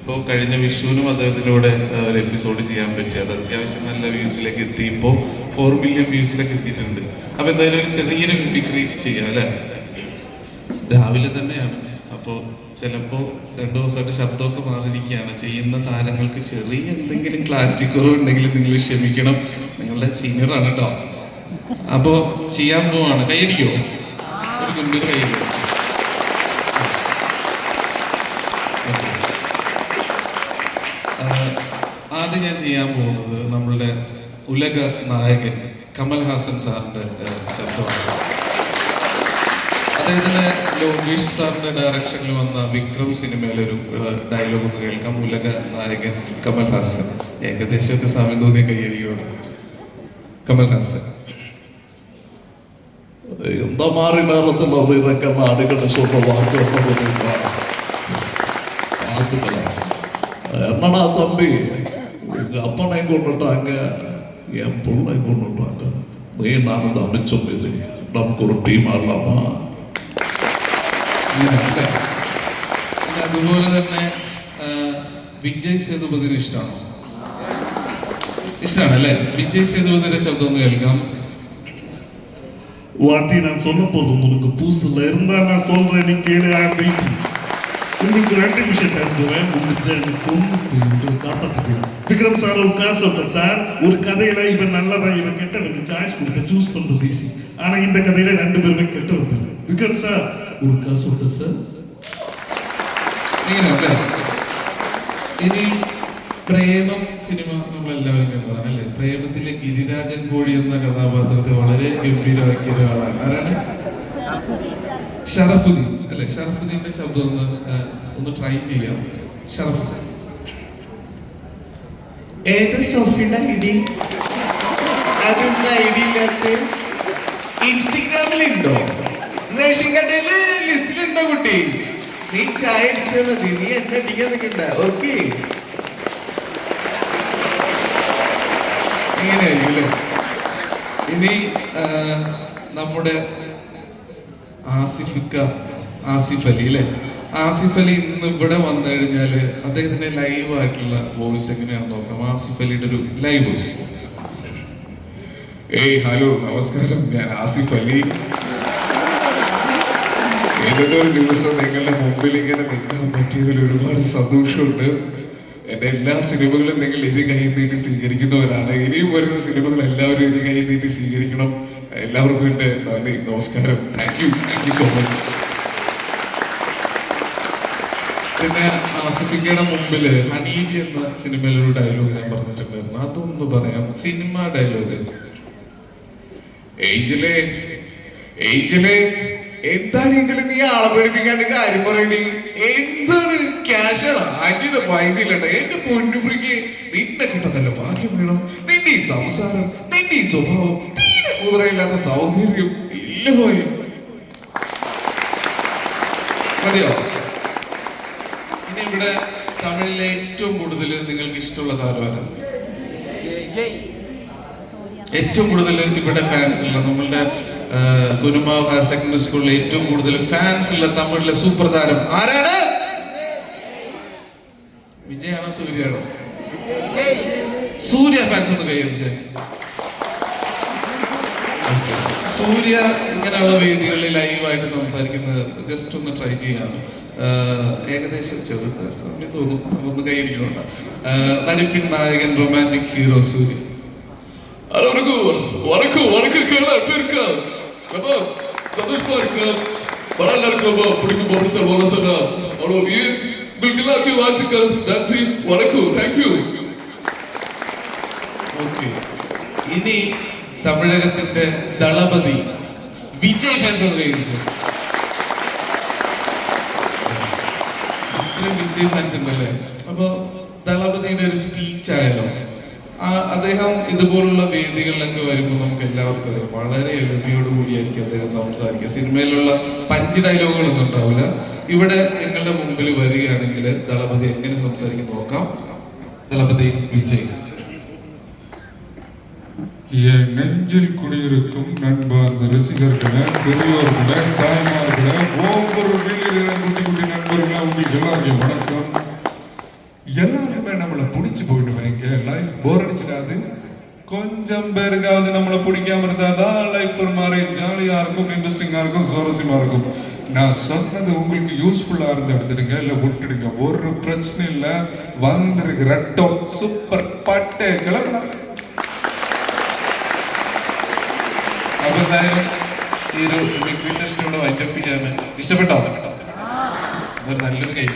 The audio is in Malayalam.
ഇപ്പോൾ കഴിഞ്ഞ വിഷുവിനും അദ്ദേഹത്തിലൂടെ ഒരു എപ്പിസോഡ് ചെയ്യാൻ പറ്റി. അത് അത്യാവശ്യം നല്ല വ്യൂസിലേക്ക് എത്തി. ഇപ്പോൾ 4 മില്യൺ വ്യൂസിലേക്ക് എത്തിയിട്ടുണ്ട്. അപ്പൊ എന്തായാലും ഒരു ചെറിയൊരു മിമിക്രി ചെയ്യാം അല്ലെ? രാവിലെ തന്നെയാണ്. അപ്പോൾ ചിലപ്പോൾ 2 ദിവസമായിട്ട് ശബ്ദമൊക്കെ മാറിയിരിക്കുകയാണ്. ചെയ്യുന്ന താരങ്ങൾക്ക് ചെറിയ എന്തെങ്കിലും ക്ലാരിറ്റി കുറവുണ്ടെങ്കിൽ നിങ്ങൾ ക്ഷമിക്കണം. നിങ്ങളുടെ സീനിയറാണ് കേട്ടോ. അപ്പോ ചെയ്യാൻ പോവാണ്. കൈയടിക്കോ? ഒരു ഗംഭീര കൈയടിക്കോ? ആദ്യം ഞാൻ ചെയ്യാൻ പോകുന്നത് നമ്മളുടെ ഉലക നായകൻ കമൽഹാസൻ സാറിന്റെ ശബ്ദമാണ്. അദ്ദേഹത്തിന്റെ ലോകേഷ് സാറിന്റെ ഡയറക്ഷനിൽ വന്ന വിക്രം സിനിമയിലൊരു ഡയലോഗ് ഒന്ന് കേൾക്കാം. ഉലക നായകൻ കമൽഹാസൻ. ഏകദേശമൊക്കെ സമയം തോന്നിയ കൈയടിയോട്. കമൽഹാസൻ. இந்த மாதிரி நேரத்தில் இறக்க நாடுகளை சொல்ற வார்த்தை பார்த்துக்கலாம். என்னடா தம்பி, எங்க அப்பனை கொண்டுட்டாங்க, என் பொண்ணை கொண்டுட்டாங்க, நீ நானும் தான் மிச்சம். இது நமக்கு ஒரு டீம் ஆடலாமா? അതുപോലെ തന്നെ വിജയ് സേതുപതിന് ഇഷ്ടമാണോ? ഇഷ്ടമാണല്ലേ? വിജയ് സേതുപതിന്റെ ശബ്ദം ഒന്ന് കേൾക്കാം. வாட்டி நான் சொல்ல போறது உனக்கு புதுசுல இருந்தா நான் சொல்றேன், நீ கேளு. உங்களுக்கு 2 விஷயம் தருவேன். உங்களுக்கு காப்பாற்றுக்கு விக்ரம் சார் ஒரு காசு சொல்றேன் சார். ஒரு கதையில இவன் நல்லவன் இவன் கெட்டவன் சாய்ஸ் கொடுத்த சூஸ் பண்றது ஈஸி. ஆனா இந்த கதையில 2 பேருமே கெட்டவன். விக்ரம் சார் ஒரு காசு சொல்றேன் சார். ഇനി പ്രേമം സിനിമ നമ്മളെല്ലാവരും കണ്ടതാണ് അല്ലേ? പ്രേമത്തിലെ ഗിരിരാജൻ കോഴി എന്ന കഥാപാത്രത്തെ വളരെ ഗംഭീരമാക്കിയ ഒരാളാണ്. ആരാണ്? ഷറഫുദ്ദീൻ അല്ലെ? ഷറഫുദ്ദീന്റെ ശബ്ദം ഒന്ന് ട്രൈ ചെയ്യാം. ഷറഫുദ്ദീൻ. ഏത് സോഫിയുടെ ഐഡി? അതൊന്നും ഐഡി ഇല്ലാത്ത ഇൻസ്റ്റഗ്രാമിലുണ്ടോ? റേഷൻ കടയില് ലിസ്റ്റിലുണ്ടോ കുട്ടി? നീ ചായ അടിച്ചാൽ മതി, നീ എന്നെ അടിക്കാൻ നിൽക്കണ്ട. ഓക്കെ, ഇങ്ങനെയായിരിക്കും. ഇനി നമ്മുടെ ആസിഫ് അലി അല്ലെ? ആസിഫ് അലി ഇന്ന് ഇവിടെ വന്നു കഴിഞ്ഞാല് അദ്ദേഹത്തിന്റെ ലൈവ് ആയിട്ടുള്ള വോയിസ് എങ്ങനെയാണെന്ന് നോക്കാം. ആസിഫ് അലിയുടെ ഒരു ലൈവ് വോയിസ്. ഏയ് ഹലോ നമസ്കാരം, ഞാൻ ആസിഫ് അലി. ഏതൊക്കെ ഒരു ദിവസം നിങ്ങളുടെ മുമ്പിൽ ഇങ്ങനെ നിൽക്കാൻ പറ്റിയതിൽ ഒരുപാട് സന്തോഷമുണ്ട്. എന്റെ എല്ലാ സിനിമകളും നിങ്ങൾ ഇരു കൈ നീട്ടി സ്വീകരിക്കുന്നവരാണ്. ഇനിയും വരുന്ന സിനിമകൾ എല്ലാവരും ഇരു കൈ നീട്ടി സ്വീകരിക്കണം. എല്ലാവർക്കും എന്റെ നന്ദി, നമസ്കാരം. Thank you so much. പിന്നെ ആസിഫിക്കയുടെ മുമ്പില് ഹണീബി എന്ന സിനിമയിലൊരു ഡയലോഗ് ഞാൻ പറഞ്ഞിട്ടുണ്ടായിരുന്നു. അതൊന്ന് പറയാം. Cinema dialogue. ഏഞ്ചലേ എന്താണെങ്കിലും നീ ആളെ പഠിപ്പിക്കാണ്ട് കാര്യം പറയണേ. എന്താണ് ക്യാഷാണ്? ആന്റിയുടെ പൈസ ഇല്ലണ്ട. എന്റെ പൊന്നു ഫ്രീക്ക്, നിന്നെ കിട്ടുന്നല്ല ഭാഗ്യം വേണം. നിന്റെ ഈ സംസാരം, നിന്റെ ഈ സ്വഭാവം, തീരെ കുതിരയില്ലാത്ത സൗന്ദര്യം ഇല്ല പോയി. മതിയോ? ഇനി ഇവിടെ തമിഴിലെ ഏറ്റവും കൂടുതൽ നിങ്ങൾക്ക് ഇഷ്ടമുള്ള താരമാണ്? ഏറ്റവും കൂടുതൽ ഇവിടെ ഫാൻസ് ഉള്ള നമ്മളുടെ കുനുമാവ് ഹയർ സെക്കൻഡറി സ്കൂളിലെ ഏറ്റവും കൂടുതൽ ഫാൻസ് ഉള്ള തമിഴിലെ സൂപ്പർ താരം ആരാണ്? വിജയാണോ സൂര്യയാണോ? സൂര്യ ഫാൻസ് ഒന്ന് കൈയടിച്ചേ. സൂര്യ ഇങ്ങനെയുള്ള വേദികളിൽ ലൈവായിട്ട് സംസാരിക്കുന്നത് ജസ്റ്റ് ഒന്ന് ട്രൈ ചെയ്യാം. ഏകദേശം ചെറുതായി തോന്നും. ഒന്ന് കൈയടിക്കുന്നുണ്ട്. നടിപ്പിൻ നായകൻ, റൊമാൻറ്റിക് ഹീറോ സൂര്യ. சந்தோஷமா இருக்கு. பல எல்லாருக்கும் பிடிக்கும் போட்டு போல சொன்னா அவ்வளோ உங்களுக்கு எல்லாருக்கும் வாழ்த்துக்கள், நன்றி, வணக்கம், தேங்க்யூ. ഓക്കെ, ഇനി തമിഴകത്തിന്റെ ദളപതി വിജയ് ഫാൻസ് ഒന്ന് കൈയടിച്ചു. ഇത്രയും വിജയ് ഫാൻസ് ഉണ്ടല്ലേ? അപ്പൊ ദളപതിയുടെ ഒരു സ്പീച്ച് ആയാലോ? അദ്ദേഹം ഇതുപോലുള്ള വേദികളിലൊക്കെ വരുമ്പോൾ നമുക്ക് എല്ലാവർക്കും അറിയാം വളരെ എളിമയോടുകൂടിയായിരിക്കും അദ്ദേഹം സംസാരിക്കുക. സിനിമയിലുള്ള പഞ്ച് ഡയലോഗുകളൊന്നും ഉണ്ടാവില്ല. ഇവിടെ നിങ്ങളുടെ മുമ്പിൽ വരികയാണെങ്കിൽ ദളപതി എങ്ങനെ സംസാരിക്കും നോക്കാം. ദളപതി വിജയ്. என் நெஞ்சில் குடியிருக்கும் நண்பார்ந்த ரசிகர்களே, பெரியோர்களே, தாய்மார்களே, ஒவ்வொரு வீட்டில் குட்டி குட்டி நண்பர்களே, உங்களுக்கு எல்லாருக்கும் வணக்கம். எல்லாருமே நம்மளை பிடிச்சு போயிடுவாங்க. லைஃப் போர் அடிச்சிடாது. கொஞ்சம் பேருக்காவது நம்மளை பிடிக்காம இருந்தாதான் லைஃப் ஒரு மாதிரி ஜாலியா இருக்கும், இன்ட்ரெஸ்டிங்கா இருக்கும், சுவாரஸ்யமா இருக்கும். நான் சொன்னது உங்களுக்கு யூஸ்ஃபுல்லா இருந்து எடுத்துடுங்க, இல்ல விட்டுடுங்க, ஒரு பிரச்சனை இல்ல. வந்திருக்கு ரெட்டம் സൂപ്പർ പാട്ട് കിളക്കണം. അപ്പൊ എന്തായാലും ഈ ഒരു മിക്രി സെഷൻ ഇവിടെ വൈൻഡപ്പ് ചെയ്യാൻ ഇഷ്ടപ്പെട്ടോ? ഒരു നല്ലൊരു കൈ